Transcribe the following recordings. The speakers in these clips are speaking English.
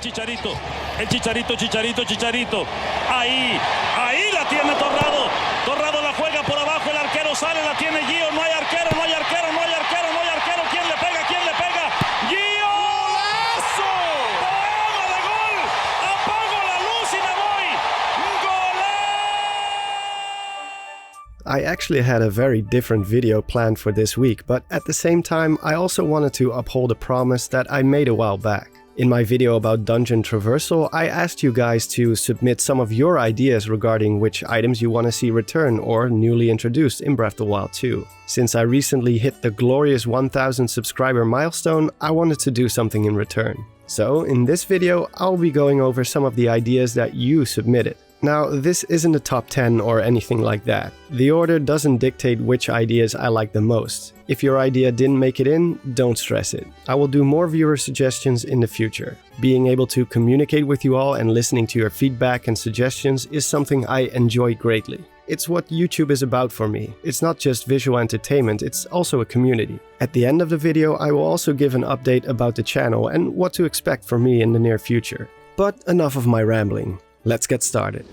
Chicharito. El Chicharito, Chicharito, Chicharito. Ahí la tiene Torrado. Torrado la juega por abajo, el arquero sale, la tiene Gio. No hay arquero, no hay arquero, no hay arquero, no hay arquero. ¿Quién le pega? ¿Quién le pega? ¡Gio! ¡Golazo! ¡Poema de gol! ¡Apago la luz y me voy! ¡Golazo! I actually had a very different video planned for this week, but at the same time, I also wanted to uphold a promise that I made a while back. In my video about dungeon traversal, I asked you guys to submit some of your ideas regarding which items you want to see return or newly introduced in Breath of the Wild 2. Since I recently hit the glorious 1000 subscriber milestone, I wanted to do something in return. So in this video, I'll be going over some of the ideas that you submitted. Now, this isn't a top 10 or anything like that. The order doesn't dictate which ideas I like the most. If your idea didn't make it in, don't stress it. I will do more viewer suggestions in the future. Being able to communicate with you all and listening to your feedback and suggestions is something I enjoy greatly. It's what YouTube is about for me. It's not just visual entertainment, it's also a community. At the end of the video, I will also give an update about the channel and what to expect from me in the near future. But enough of my rambling. Let's get started.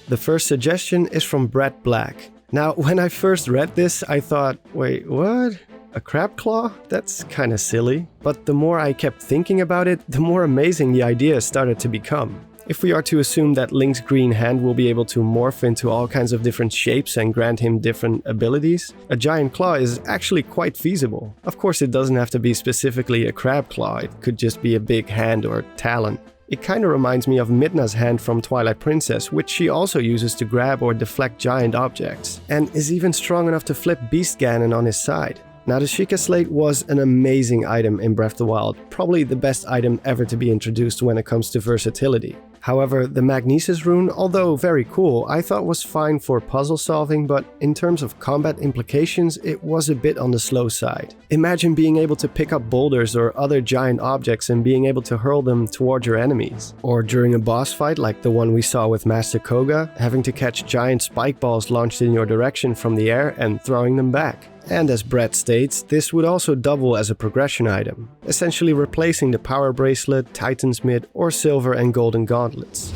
The first suggestion is from Brett Black. Now, when I first read this, I thought, wait, what? A crab claw? That's kinda silly. But the more I kept thinking about it, the more amazing the idea started to become. If we are to assume that Link's green hand will be able to morph into all kinds of different shapes and grant him different abilities, a giant claw is actually quite feasible. Of course, it doesn't have to be specifically a crab claw, it could just be a big hand or talon. It kinda reminds me of Midna's hand from Twilight Princess, which she also uses to grab or deflect giant objects, and is even strong enough to flip Beast Ganon on his side. Now, the Sheikah Slate was an amazing item in Breath of the Wild, probably the best item ever to be introduced when it comes to versatility. However, the Magnesis rune, although very cool, I thought was fine for puzzle solving, but in terms of combat implications, it was a bit on the slow side. Imagine being able to pick up boulders or other giant objects and being able to hurl them toward your enemies. Or during a boss fight like the one we saw with Master Koga, having to catch giant spike balls launched in your direction from the air and throwing them back. And as Brett states, this would also double as a progression item, essentially replacing the Power Bracelet, Titan's Mid, or Silver and Golden Gauntlets.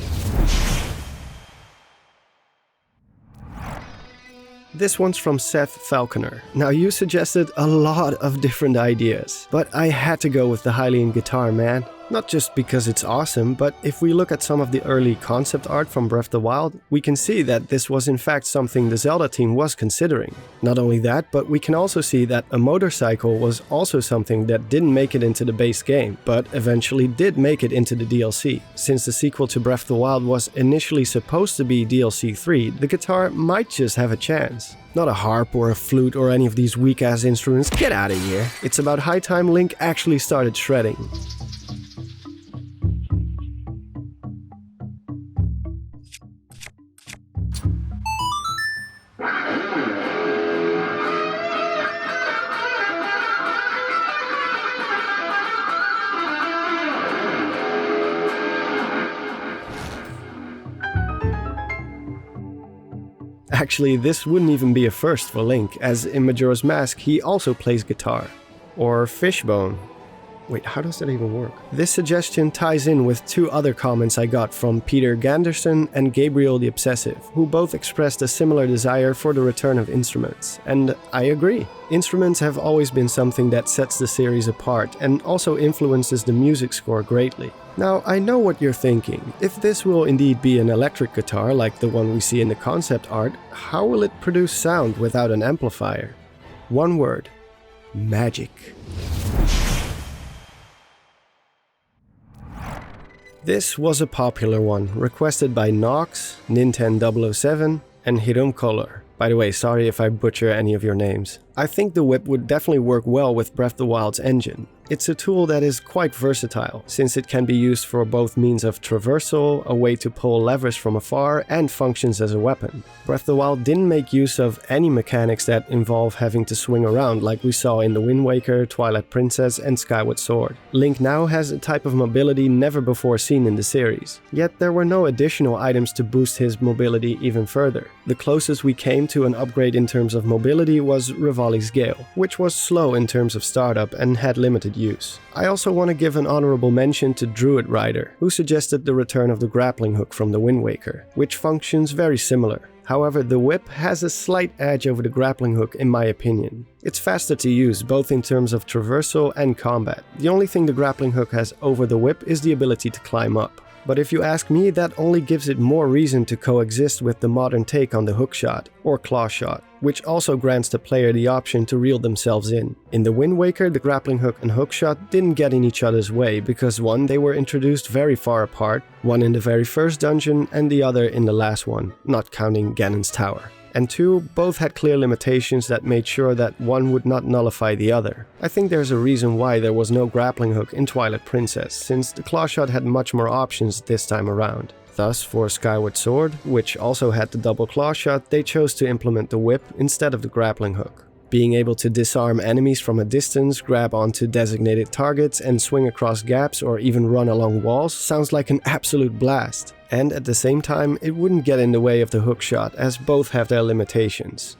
This one's from Seth Falconer. Now, you suggested a lot of different ideas, but I had to go with the HYLIAN guitar, man. Not just because it's awesome, but if we look at some of the early concept art from Breath of the Wild, we can see that this was in fact something the Zelda team was considering. Not only that, but we can also see that a motorcycle was also something that didn't make it into the base game, but eventually did make it into the DLC. Since the sequel to Breath of the Wild was initially supposed to be DLC 3, the guitar might just have a chance. Not a harp or a flute or any of these weak-ass instruments, get out of here. It's about high time Link actually started shredding. Actually, this wouldn't even be a first for Link, as in Majora's Mask he also plays guitar. Or Fishbone. Wait, how does that even work? This suggestion ties in with two other comments I got from Peter Ganderson and Gabriel the Obsessive, who both expressed a similar desire for the return of instruments. And I agree. Instruments have always been something that sets the series apart and also influences the music score greatly. Now, I know what you're thinking. If this will indeed be an electric guitar like the one we see in the concept art, how will it produce sound without an amplifier? One word: magic. This was a popular one, requested by Nox, Ninten007, and Hiram Color. By the way, sorry if I butcher any of your names. I think the whip would definitely work well with Breath of the Wild's engine. It's a tool that is quite versatile, since it can be used for both means of traversal, a way to pull levers from afar, and functions as a weapon. Breath of the Wild didn't make use of any mechanics that involve having to swing around like we saw in the Wind Waker, Twilight Princess, and Skyward Sword. Link now has a type of mobility never before seen in the series, yet there were no additional items to boost his mobility even further. The closest we came to an upgrade in terms of mobility was Revali's Gale, which was slow in terms of startup and had limited use. I also want to give an honorable mention to Druid Rider, who suggested the return of the grappling hook from the Wind Waker, which functions very similar. However, the whip has a slight edge over the grappling hook in my opinion. It's faster to use both in terms of traversal and combat. The only thing the grappling hook has over the whip is the ability to climb up. But if you ask me, that only gives it more reason to coexist with the modern take on the hookshot, or claw shot, which also grants the player the option to reel themselves in. In the Wind Waker, the grappling hook and hookshot didn't get in each other's way because one, they were introduced very far apart, one in the very first dungeon and the other in the last one, not counting Ganon's Tower. And two, both had clear limitations that made sure that one would not nullify the other. I think there's a reason why there was no grappling hook in Twilight Princess, since the clawshot had much more options this time around. Thus, for Skyward Sword, which also had the double clawshot, they chose to implement the whip instead of the grappling hook. Being able to disarm enemies from a distance, grab onto designated targets, and swing across gaps or even run along walls sounds like an absolute blast. And at the same time, it wouldn't get in the way of the hookshot, as both have their limitations.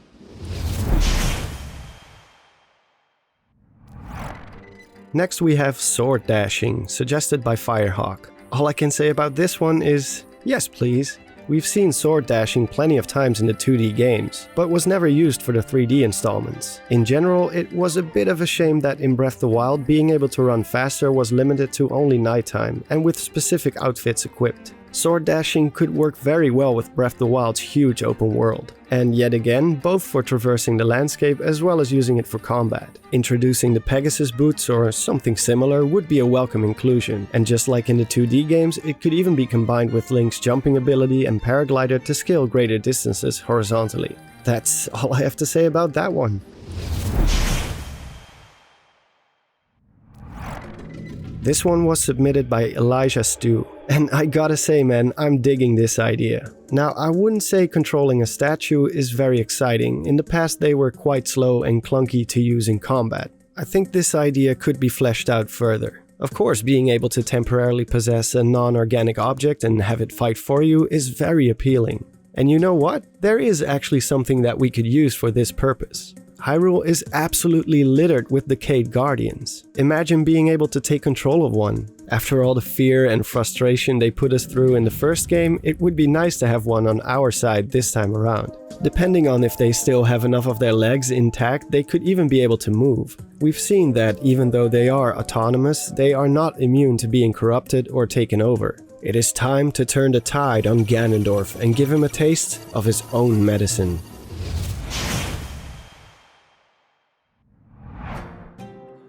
Next we have sword dashing, suggested by Firehawk. All I can say about this one is, yes please. We've seen sword dashing plenty of times in the 2D games, but was never used for the 3D installments. In general, it was a bit of a shame that in Breath of the Wild being able to run faster was limited to only nighttime and with specific outfits equipped. Sword dashing could work very well with Breath of the Wild's huge open world, and yet again, both for traversing the landscape as well as using it for combat. Introducing the Pegasus boots or something similar would be a welcome inclusion, and just like in the 2D games, it could even be combined with Link's jumping ability and paraglider to scale greater distances horizontally. That's all I have to say about that one. This one was submitted by Elijah Stu, and I gotta say man, I'm digging this idea. Now, I wouldn't say controlling a statue is very exciting. In the past they were quite slow and clunky to use in combat. I think this idea could be fleshed out further. Of course, being able to temporarily possess a non-organic object and have it fight for you is very appealing. And you know what? There is actually something that we could use for this purpose. Hyrule is absolutely littered with decayed guardians. Imagine being able to take control of one. After all the fear and frustration they put us through in the first game, it would be nice to have one on our side this time around. Depending on if they still have enough of their legs intact, they could even be able to move. We've seen that even though they are autonomous, they are not immune to being corrupted or taken over. It is time to turn the tide on Ganondorf and give him a taste of his own medicine.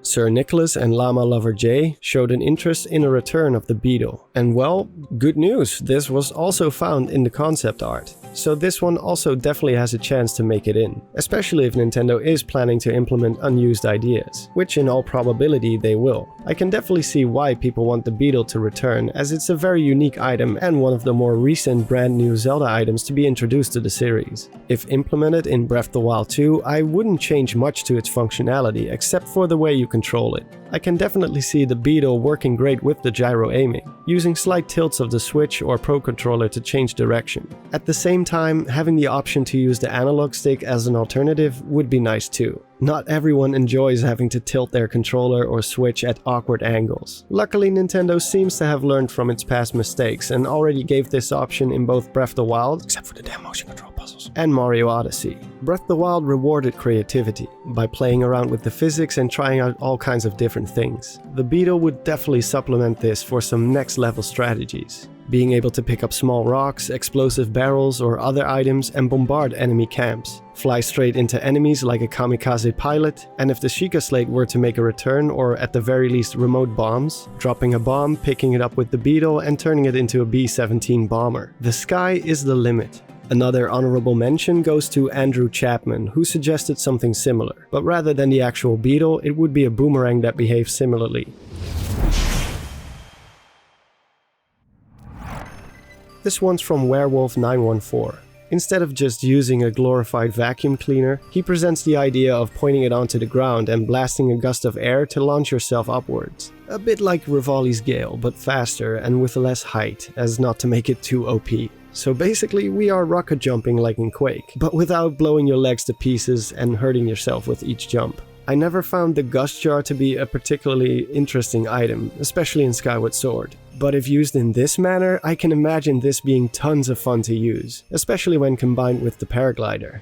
Sir Nicholas and Llama Lover Jay showed an interest in a return of the Beetle. And well, good news, this was also found in the concept art. So this one also definitely has a chance to make it in, especially if Nintendo is planning to implement unused ideas, which in all probability they will. I can definitely see why people want the Beetle to return, as it's a very unique item and one of the more recent brand new Zelda items to be introduced to the series. If implemented in Breath of the Wild 2, I wouldn't change much to its functionality except for the way you control it. I can definitely see the Beetle working great with the gyro aiming, using slight tilts of the Switch or Pro Controller to change direction. At the same time, having the option to use the analog stick as an alternative would be nice too. Not everyone enjoys having to tilt their controller or Switch at awkward angles. Luckily, Nintendo seems to have learned from its past mistakes and already gave this option in both Breath of the Wild, except for the damn motion control puzzles, and Mario Odyssey. Breath of the Wild rewarded creativity by playing around with the physics and trying out all kinds of different things. The Beetle would definitely supplement this for some next level strategies. Being able to pick up small rocks, explosive barrels or other items and bombard enemy camps. Fly straight into enemies like a kamikaze pilot, and if the Sheikah Slate were to make a return or at the very least remote bombs, dropping a bomb, picking it up with the Beetle and turning it into a B-17 bomber. The sky is the limit. Another honorable mention goes to Andrew Chapman, who suggested something similar, but rather than the actual beetle, it would be a boomerang that behaves similarly. This one's from Werewolf914. Instead of just using a glorified vacuum cleaner, he presents the idea of pointing it onto the ground and blasting a gust of air to launch yourself upwards. A bit like Rivali's Gale, but faster and with less height, as not to make it too OP. So basically, we are rocket jumping like in Quake, but without blowing your legs to pieces and hurting yourself with each jump. I never found the GUST jar to be a particularly interesting item, especially in Skyward Sword. But if used in this manner, I can imagine this being tons of fun to use, especially when combined with the paraglider.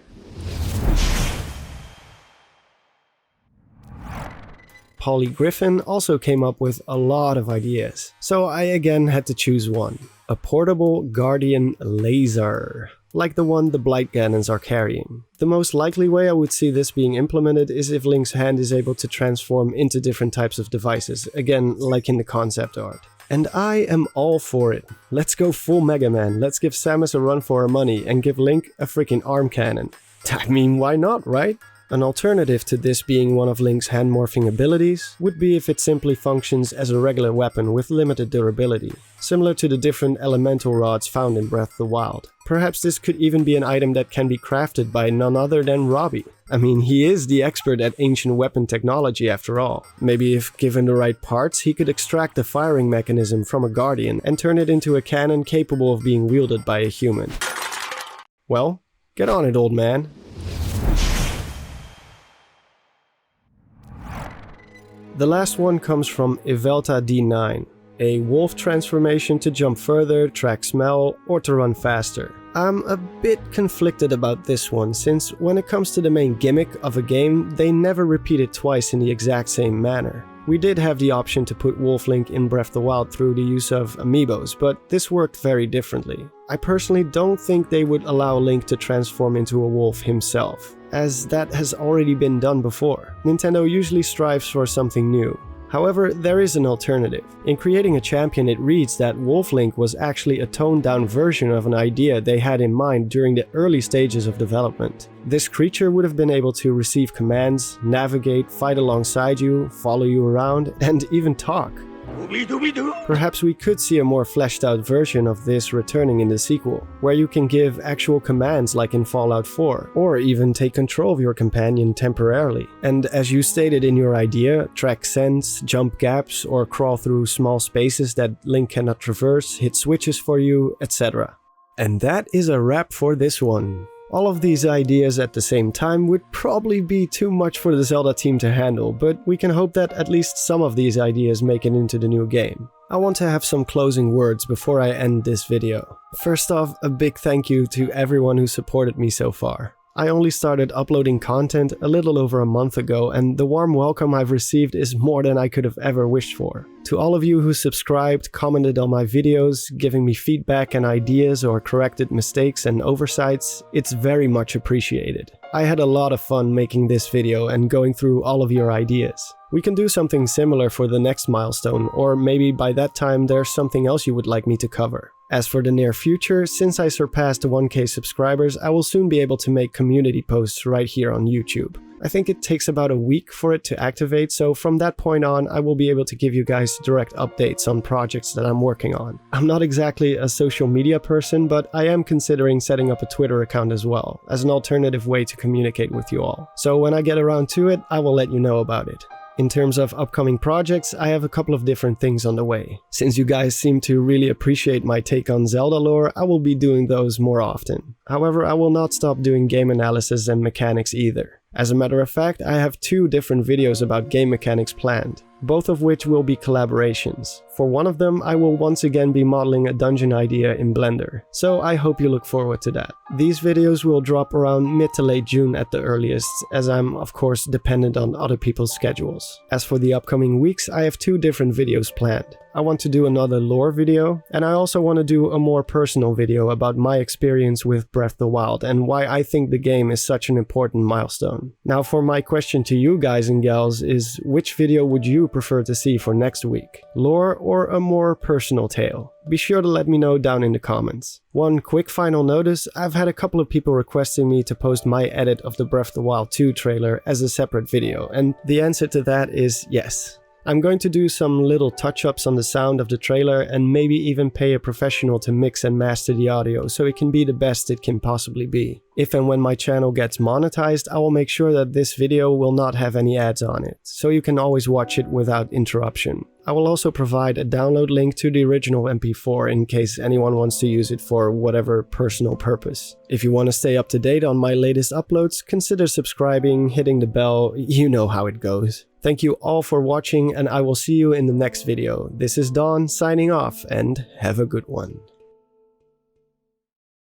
Polly Griffin also came up with a lot of ideas, so I again had to choose one. A portable Guardian laser, like the one the Blight Cannons are carrying. The most likely way I would see this being implemented is if Link's hand is able to transform into different types of devices, again like in the concept art. And I am all for it. Let's go full Mega Man, let's give Samus a run for her money and give Link a freaking arm cannon. I mean, why not, right? An alternative to this being one of Link's hand morphing abilities would be if it simply functions as a regular weapon with limited durability, similar to the different elemental rods found in Breath of the Wild. Perhaps this could even be an item that can be crafted by none other than Robbie. I mean, he is the expert at ancient weapon technology after all. Maybe if given the right parts, he could extract the firing mechanism from a Guardian and turn it into a cannon capable of being wielded by a human. Well, get on it, old man. The last one comes from Ivelta D9, a wolf transformation to jump further, track smell, or to run faster. I'm a bit conflicted about this one, since when it comes to the main gimmick of a game, they never repeat it twice in the exact same manner. We did have the option to put Wolf Link in Breath of the Wild through the use of amiibos, but this worked very differently. I personally don't think they would allow Link to transform into a wolf himself, as that has already been done before. Nintendo usually strives for something new. However, there is an alternative. In creating a champion, it reads that Wolf Link was actually a toned-down version of an idea they had in mind during the early stages of development. This creature would have been able to receive commands, navigate, fight alongside you, follow you around, and even talk. Perhaps we could see a more fleshed out version of this returning in the sequel, where you can give actual commands like in Fallout 4, or even take control of your companion temporarily. And as you stated in your idea, track scents, jump gaps, or crawl through small spaces that Link cannot traverse, hit switches for you, etc. And that is a wrap for this one. All of these ideas at the same time would probably be too much for the Zelda team to handle, but we can hope that at least some of these ideas make it into the new game. I want to have some closing words before I end this video. First off, a big thank you to everyone who supported me so far. I only started uploading content a little over a month ago, and the warm welcome I've received is more than I could have ever wished for. To all of you who subscribed, commented on my videos, giving me feedback and ideas or corrected mistakes and oversights, it's very much appreciated. I had a lot of fun making this video and going through all of your ideas. We can do something similar for the next milestone, or maybe by that time there's something else you would like me to cover. As for the near future, since I surpassed 1K subscribers, I will soon be able to make community posts right here on YouTube. I think it takes about a week for it to activate, so from that point on, I will be able to give you guys direct updates on projects that I'm working on. I'm not exactly a social media person, but I am considering setting up a Twitter account as well, as an alternative way to communicate with you all. So when I get around to it, I will let you know about it. In terms of upcoming projects, I have a couple of different things on the way. Since you guys seem to really appreciate my take on Zelda lore, I will be doing those more often. However, I will not stop doing game analysis and mechanics either. As a matter of fact, I have 2 different videos about game mechanics planned, both of which will be collaborations. For one of them, I will once again be modeling a dungeon idea in Blender, so I hope you look forward to that. These videos will drop around mid to late June at the earliest, as I'm of course dependent on other people's schedules. As for the upcoming weeks, I have 2 different videos planned. I want to do another lore video, and I also want to do a more personal video about my experience with Breath of the Wild and why I think the game is such an important milestone. Now for my question to you guys and gals is, which video would you prefer to see for next week? Lore or a more personal tale? Be sure to let me know down in the comments. One quick final notice, I've had a couple of people requesting me to post my edit of the Breath of the Wild 2 trailer as a separate video, and the answer to that is yes. I'm going to do some little touch-ups on the sound of the trailer and maybe even pay a professional to mix and master the audio so it can be the best it can possibly be. If and when my channel gets monetized, I will make sure that this video will not have any ads on it, so you can always watch it without interruption. I will also provide a download link to the original MP4 in case anyone wants to use it for whatever personal purpose. If you want to stay up to date on my latest uploads, consider subscribing, hitting the bell, you know how it goes. Thank you all for watching, and I will see you in the next video. This is Dawn signing off, and have a good one.